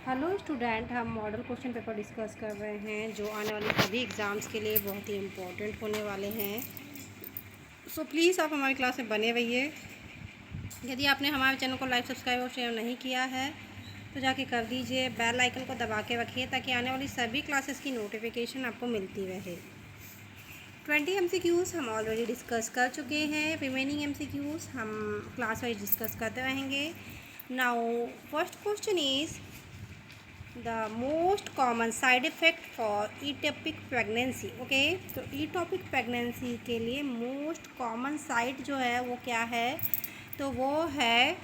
Hello student, हम model question paper discuss कर रहे हैं जो आने वाले सभी एग्ज़ाम्स के लिए बहुत ही इम्पोर्टेंट होने वाले हैं। सो प्लीज़ आप हमारी क्लास में बने रहिए। यदि आपने हमारे चैनल को लाइक, सब्सक्राइब और शेयर नहीं किया है तो जाके कर दीजिए। बेल आइकन को दबा के रखिए ताकि आने वाली सभी क्लासेस की नोटिफिकेशन आपको मिलती रहे। 20 MCQs हम ऑलरेडी डिस्कस कर चुके हैं। रिमेनिंग MCQs हम क्लास वाइज डिस्कस करते रहेंगे। Now first question is the most common side effect for ectopic pregnancy। Okay, तो ectopic pregnancy के लिए मोस्ट कॉमन साइट जो है वो क्या है, तो वो है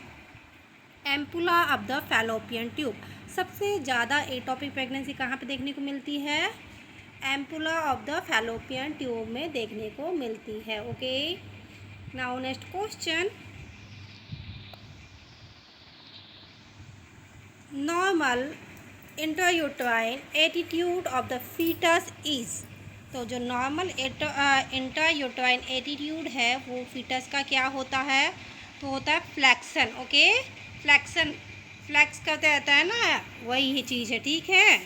ampulla of the fallopian tube. सबसे ज़्यादा एटॉपिक प्रेगनेंसी कहाँ पे देखने को मिलती है? Ampulla of the fallopian tube में देखने को मिलती है। Okay, now next question, normal intrauterine attitude of the foetus is. तो जो नॉर्मल इंट्रायूट्राइन एटीट्यूड है वो फीटस का क्या होता है? तो होता है फ्लैक्सन। ओके, फ्लैक्सन, फ्लैक्स करते रहता है ना, वही ही चीज़ है। ठीक है,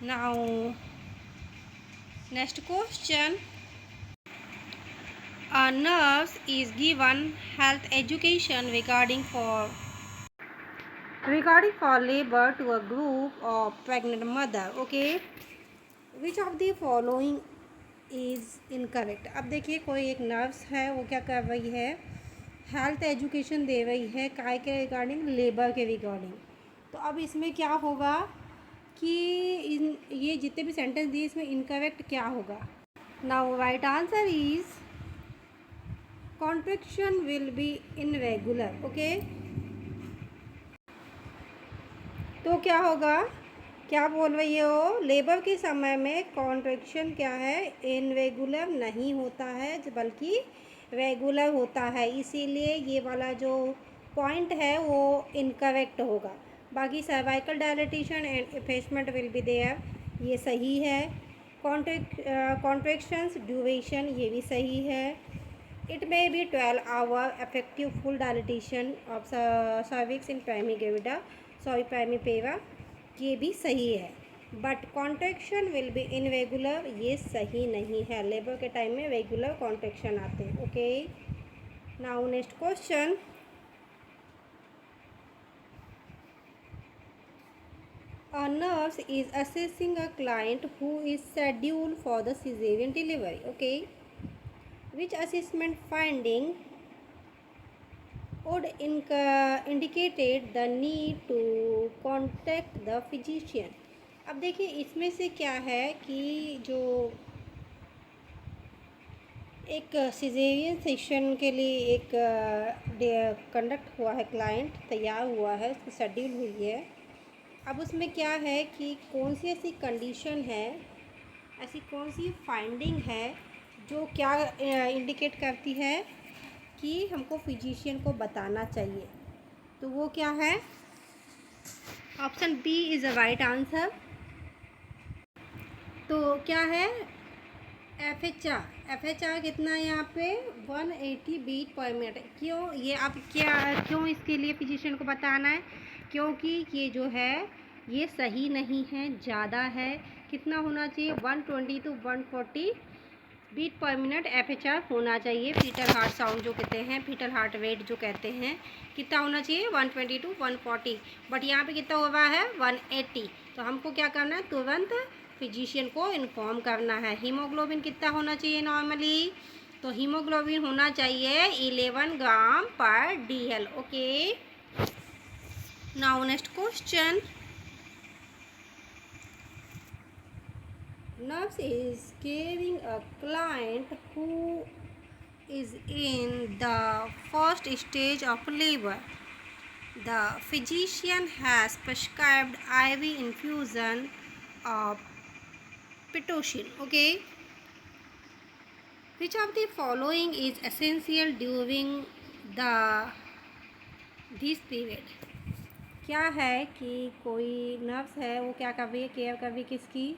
now next question, nurse is given health education regarding for labor to a group of pregnant mother। okay, which of the following is incorrect। अब देखिए, कोई एक नर्स है, वो क्या कर रही है? हेल्थ एजुकेशन दे रही है, काय के रिगार्डिंग? लेबर के रिगार्डिंग। तो अब इसमें क्या होगा कि ये जितने भी सेंटेंस दिए इसमें इनकरेक्ट क्या होगा? Now right answer is contraction will be irregular. Okay, तो क्या होगा? क्या बोल रही हो? लेबर के समय में कॉन्ट्रैक्शन क्या है? इनरेगुलर नहीं होता है बल्कि रेगुलर होता है, इसीलिए ये वाला जो पॉइंट है वो इनकरेक्ट होगा। बाकी cervical dilatation and effacement will be there, ये सही है। कॉन्ट्रैक्शंस ड्यूरेशन, ये भी सही है। It may be 12 hour effective full dilatation of cervix in primipara, ये भी सही है। But contraction will be irregular, ये सही नहीं है। लेबर के टाइम में रेगुलर कॉन्ट्रैक्शन आते हैं। Okay, now next question, a nurse is assessing a client who is scheduled for the cesarean delivery। okay, which assessment finding would indicated the need to contact the physician। अब देखिए, इसमें से क्या है कि जो एक सिजेरियन सेक्शन के लिए एक कंडक्ट हुआ है, क्लाइंट तैयार हुआ है, उसकी शेड्यूल हुई है। अब उसमें क्या है कि कौन सी ऐसी कंडीशन है, ऐसी कौन सी फाइंडिंग है जो क्या इंडिकेट करती है कि हमको फिजिशियन को बताना चाहिए? तो वो क्या है? Option B is the right answer. तो क्या है? एफ एच आर कितना है यहाँ पे? 180 बीट पर मिनट। क्यों ये अब क्या, क्यों इसके लिए फिजिशियन को बताना है? क्योंकि ये जो है ये सही नहीं है, ज़्यादा है। कितना होना चाहिए? 120 to 140 beat per minute F होना चाहिए। फीटल हार्ट साउंड जो कहते हैं, फीटल हार्ट रेट जो कहते हैं, कितना होना चाहिए? 120 to 140। बट यहाँ पे कितना हुआ है? 180। तो हमको क्या करना है? तुरंत फिजिशियन को इन्फॉर्म करना है। हीमोग्लोबिन कितना होना चाहिए नॉर्मली? तो हीमोग्लोबिन होना चाहिए 11 ग्राम पर DL। Okay, now next question, nurse is caring a client who is in the first stage of labor। The physician has prescribed IV infusion of pitocin। okay, which of the following is essential during the this period। क्या है कि कोई nurse है, वो क्या कर रही है? केयर कर रही है किसकी?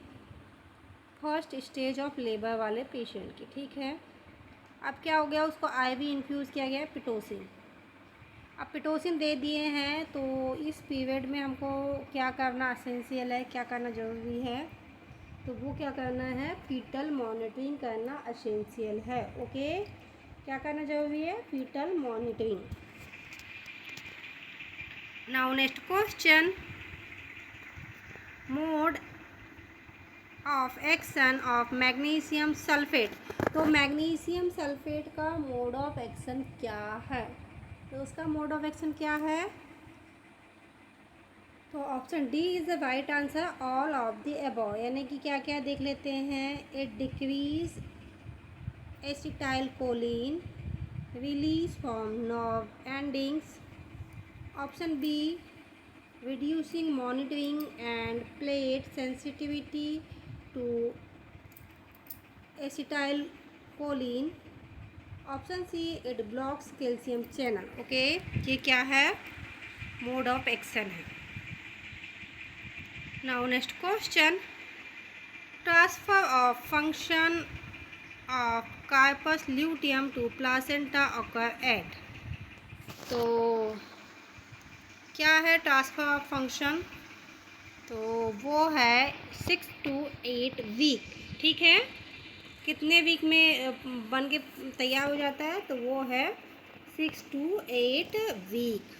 फर्स्ट स्टेज ऑफ लेबर वाले पेशेंट की। ठीक है, अब क्या हो गया? उसको IV इन्फ्यूज़ किया गया पिटोसिन। अब पिटोसिन दे दिए हैं तो इस पीरियड में हमको क्या करना एसेंशियल है, क्या करना ज़रूरी है, तो वो क्या करना है, फीटल मॉनिटरिंग करना एसेंशियल है। ओके, क्या करना ज़रूरी है, foetal monitoring. Now next question, mode of action of magnesium sulphate. तो मैग्नीशियम सल्फेट का मोड ऑफ एक्शन क्या है, तो उसका मोड ऑफ एक्शन क्या है, तो option D is the right answer, all of the above. यानी कि क्या क्या देख लेते हैं, it decreases acetylcholine release from nerve endings, option B reducing monitoring and plate sensitivity to acetylcholine, option C it blocks calcium channel. Okay, ये क्या है, मोड ऑफ एक्शन है। Now next question, transfer of function of corpus luteum to placenta occur at. तो क्या है transfer of function, तो वो है 6 to 8 वीक। ठीक है, कितने वीक में बन के तैयार हो जाता है, तो वो है 6 to 8 week.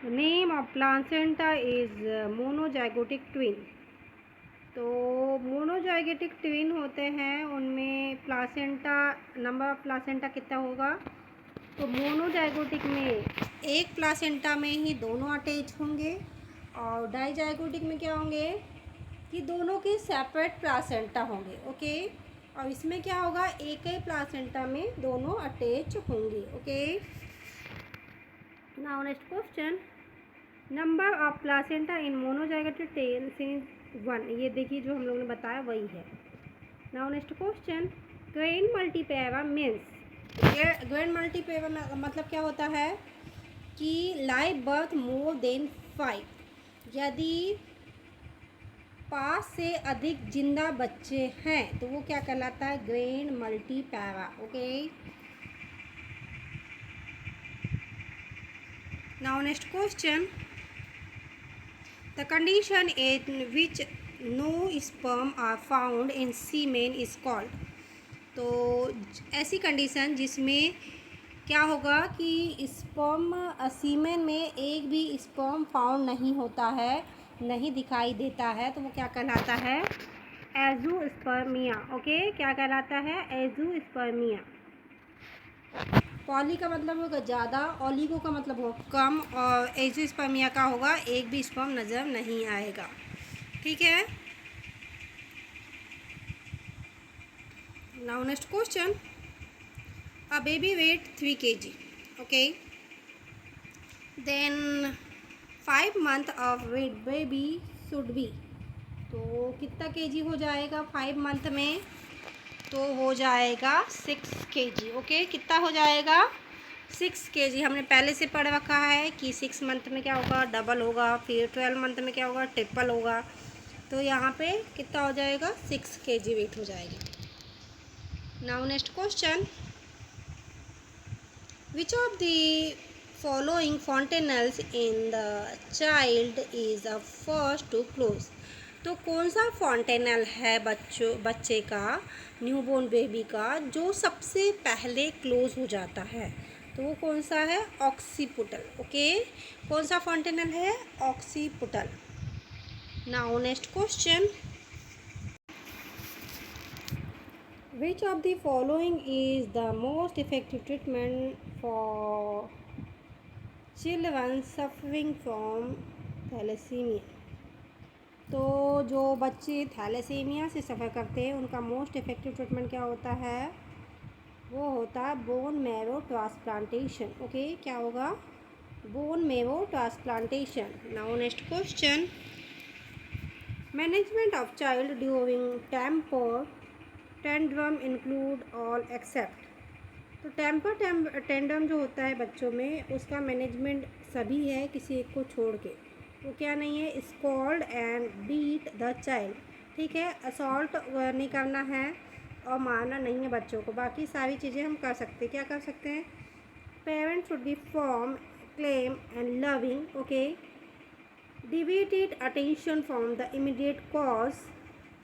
Name of placenta is monozygotic twin. तो मोनोजाइगोटिक ट्विन होते हैं, उनमें प्लासेंटा, नंबर ऑफ प्लासेंटा कितना होगा, तो मोनोजाइगोटिक में एक प्लासेंटा में ही दोनों अटैच होंगे, और डाइजाइगोटिक में क्या होंगे कि दोनों के सेपरेट प्लासेंटा होंगे। ओके, और इसमें क्या होगा, एक ही प्लासेंटा में दोनों अटैच होंगे। Okay, now next question, number of placenta in monozygotic tell since 1। ये देखिए जो हम लोगों ने बताया वही है। Now next question, grain multipara means. Grain multipara मतलब क्या होता है कि लाइव बर्थ मोर देन 5। यदि 5 से अधिक जिंदा बच्चे हैं तो वो क्या कहलाता है, grand multipara. Okay, now next question, the condition in which no sperm are found in semen is called. तो ऐसी कंडीशन जिसमें क्या होगा कि स्पर्म, सीमेन में एक भी स्पर्म फाउंड नहीं होता है, नहीं दिखाई देता है, तो वो क्या कहलाता है, एज़ोस्पर्मिया। ओके, क्या कहलाता है, एज़ोस्पर्मिया। पॉली का मतलब होगा ज़्यादा, ओलिगो का मतलब होगा कम, और एज़ोस्पर्मिया का होगा एक भी स्पर्म नज़र नहीं आएगा। ठीक है, now next question, a baby weight 3 kg. Okay, then 5 month of weight baby should be। तो कितना केजी हो जाएगा 5 मंथ में, तो हो जाएगा 6 kg। ओके, कितना हो जाएगा, 6 kg। हमने पहले से पढ़ रखा है कि 6 मंथ में क्या होगा, डबल होगा, फिर 12 मंथ में क्या होगा, ट्रिपल होगा। तो यहाँ पे कितना हो जाएगा, 6 kg वेट हो जाएगी। Now next question, which of the following fontanelles in the child is a first to close। तो कौन सा फॉन्टेनल है बच्चे का, न्यूबॉर्न बेबी का, जो सबसे पहले क्लोज हो जाता है, तो वो कौन सा है, ऑक्सीपुटल। ओके, कौन सा फॉन्टेनल है, occipital. Now next question, which of the following is the most effective treatment for children suffering from thalassemia। तो जो बच्चे थैलेसीमिया से सफ़र करते हैं उनका मोस्ट इफ़ेक्टिव ट्रीटमेंट क्या होता है, वो होता है बोन मैरो ट्रांसप्लांटेशन। ओके, क्या होगा, bone marrow transplantation. Now next question, management of child during temper tantrum include all except. तो टेम्पर टेंड्रम जो होता है बच्चों में, उसका मैनेजमेंट सभी है किसी एक को छोड़ के। वो क्या नहीं है, scold and beat the child. ठीक है, असॉल्ट नहीं करना है और मारना नहीं है बच्चों को, बाकी सारी चीज़ें हम कर सकते हैं। क्या कर सकते हैं, Parents should be firm, calm and loving. Okay. Deviate attention from the immediate cause.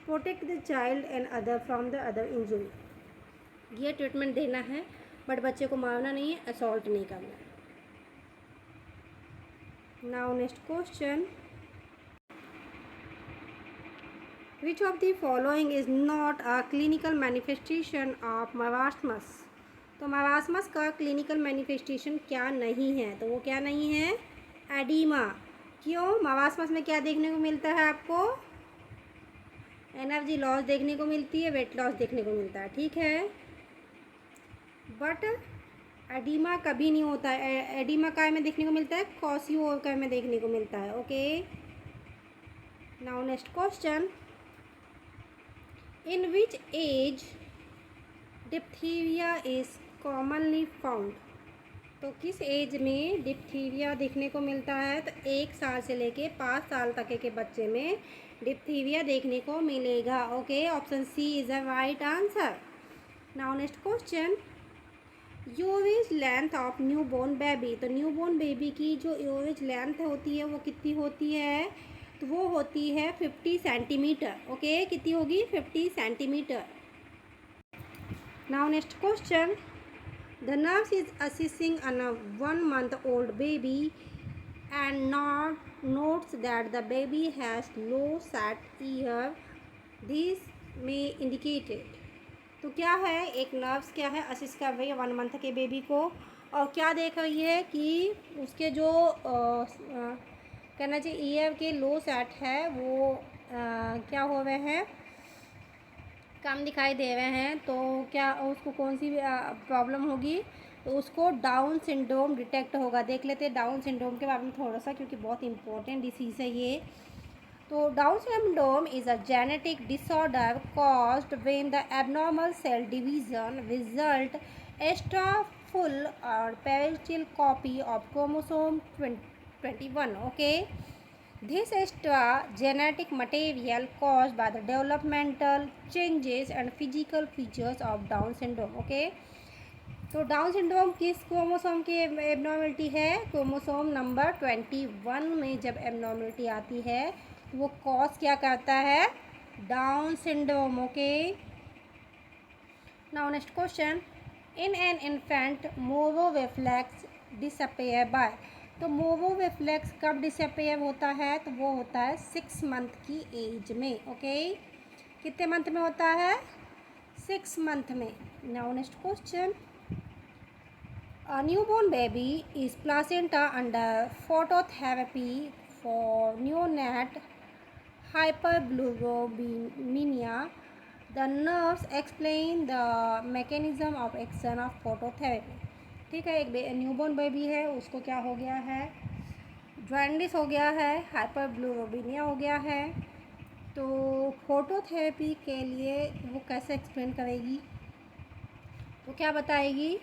Protect the child and other from the other injury. ये ट्रीटमेंट देना है, बट बच्चे को मारना नहीं है, असॉल्ट नहीं करना है. Now next question. Which of the following is not a clinical manifestation of marasmus? तो marasmus का क्लिनिकल मैनिफेस्टेशन क्या नहीं है? तो वो क्या नहीं है? एडिमा. क्यों? marasmus में क्या देखने को मिलता है आपको? एनर्जी लॉस देखने को मिलती है, वेट लॉस देखने को मिलता है. ठीक है, बट एडिमा कभी नहीं होता है. एडिमा काय में देखने को मिलता है? क्वासियोका में देखने को मिलता है. Okay. Now next question. In which age diphtheria is commonly found? तो किस एज में डिप्थीरिया देखने को मिलता है? तो 1 साल से लेके 5 साल तक के बच्चे में डिप्थीरिया देखने को मिलेगा. Okay, option C is a right answer. Now next question. यूवेज length of newborn baby. तो न्यू बोर्न बेबी की जो यूवेज लेंथ होती है वो कितनी होती है? तो वो होती है 50 सेंटीमीटर. ओके, कितनी होगी? 50 centimetre. Now next question. The nurse is assisting on a 1 month old baby and notes that the baby has low set ear. This may indicate it. तो क्या है? एक नर्स क्या है? असिस्ट कर रही है 1 month के बेबी को, और क्या देख रही है कि उसके जो कहना चाहिए ईयर के लो सेट है वो क्या हो रहे हैं? कम दिखाई दे रहे हैं. तो क्या उसको कौन सी प्रॉब्लम होगी? तो उसको डाउन सिंड्रोम डिटेक्ट होगा. देख लेते हैं डाउन सिंड्रोम के बारे में थोड़ा सा, क्योंकि बहुत इंपॉर्टेंट डिसीज़ है ये. तो Down syndrome is a genetic disorder caused when the abnormal cell division result extra full और parental copy of chromosome 21. Okay, this extra genetic material caused by the developmental changes and physical features of Down syndrome. Okay, तो Down syndrome किस chromosome की abnormality है? Chromosome number 21 में जब abnormality आती है तो वो कॉज क्या करता है? Down syndrome. Okay. Now next question. In an infant Moro reflex disappear by. तो मोवो रिफ्लेक्स कब डिसअपेयर होता है? तो वो होता है 6 month की एज में. ओके, कितने मंथ में होता है? 6 month में. Now next question. A newborn baby is placenta under phototherapy for neonate hyperbilirubinemia. The nerves explain the mechanism of action of phototherapy. ठीक है, एक न्यूबॉर्न बेबी है, उसको क्या हो गया है? जॉन्डिस हो गया है, हाइपरबिलिरुबिनिया हो गया है. तो फोटोथेरेपी के लिए वो कैसे एक्सप्लेन करेगी? तो क्या बताएगी?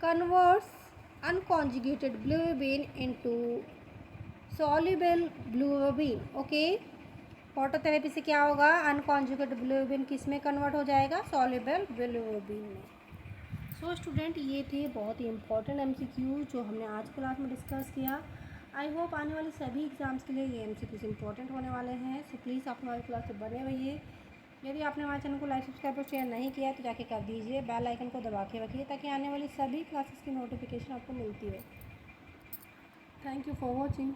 Converts unconjugated bilirubin into soluble bilirubin. Okay, phototherapy से क्या होगा? अनकॉन्जुगेटेड बिलिरुबिन किस में कन्वर्ट हो जाएगा? सॉल्युबल बिलिरुबिन में. सो स्टूडेंट, ये थे बहुत ही इंपॉर्टेंट MCQ जो हमने आज क्लास में डिस्कस किया. आई होप आने वाले सभी एग्ज़ाम्स के लिए ये MCQs इंपॉर्टेंट होने वाले हैं. सो प्लीज़ आप हमारी क्लास से बने रहिए. यदि आपने हमारे चैनल को लाइक, सब्सक्राइब और शेयर नहीं किया तो जाके कर दीजिए. बेल आइकन को दबा के रखिए ताकि आने वाली सभी क्लासेस की नोटिफिकेशन आपको मिलती है. Thank you for watching.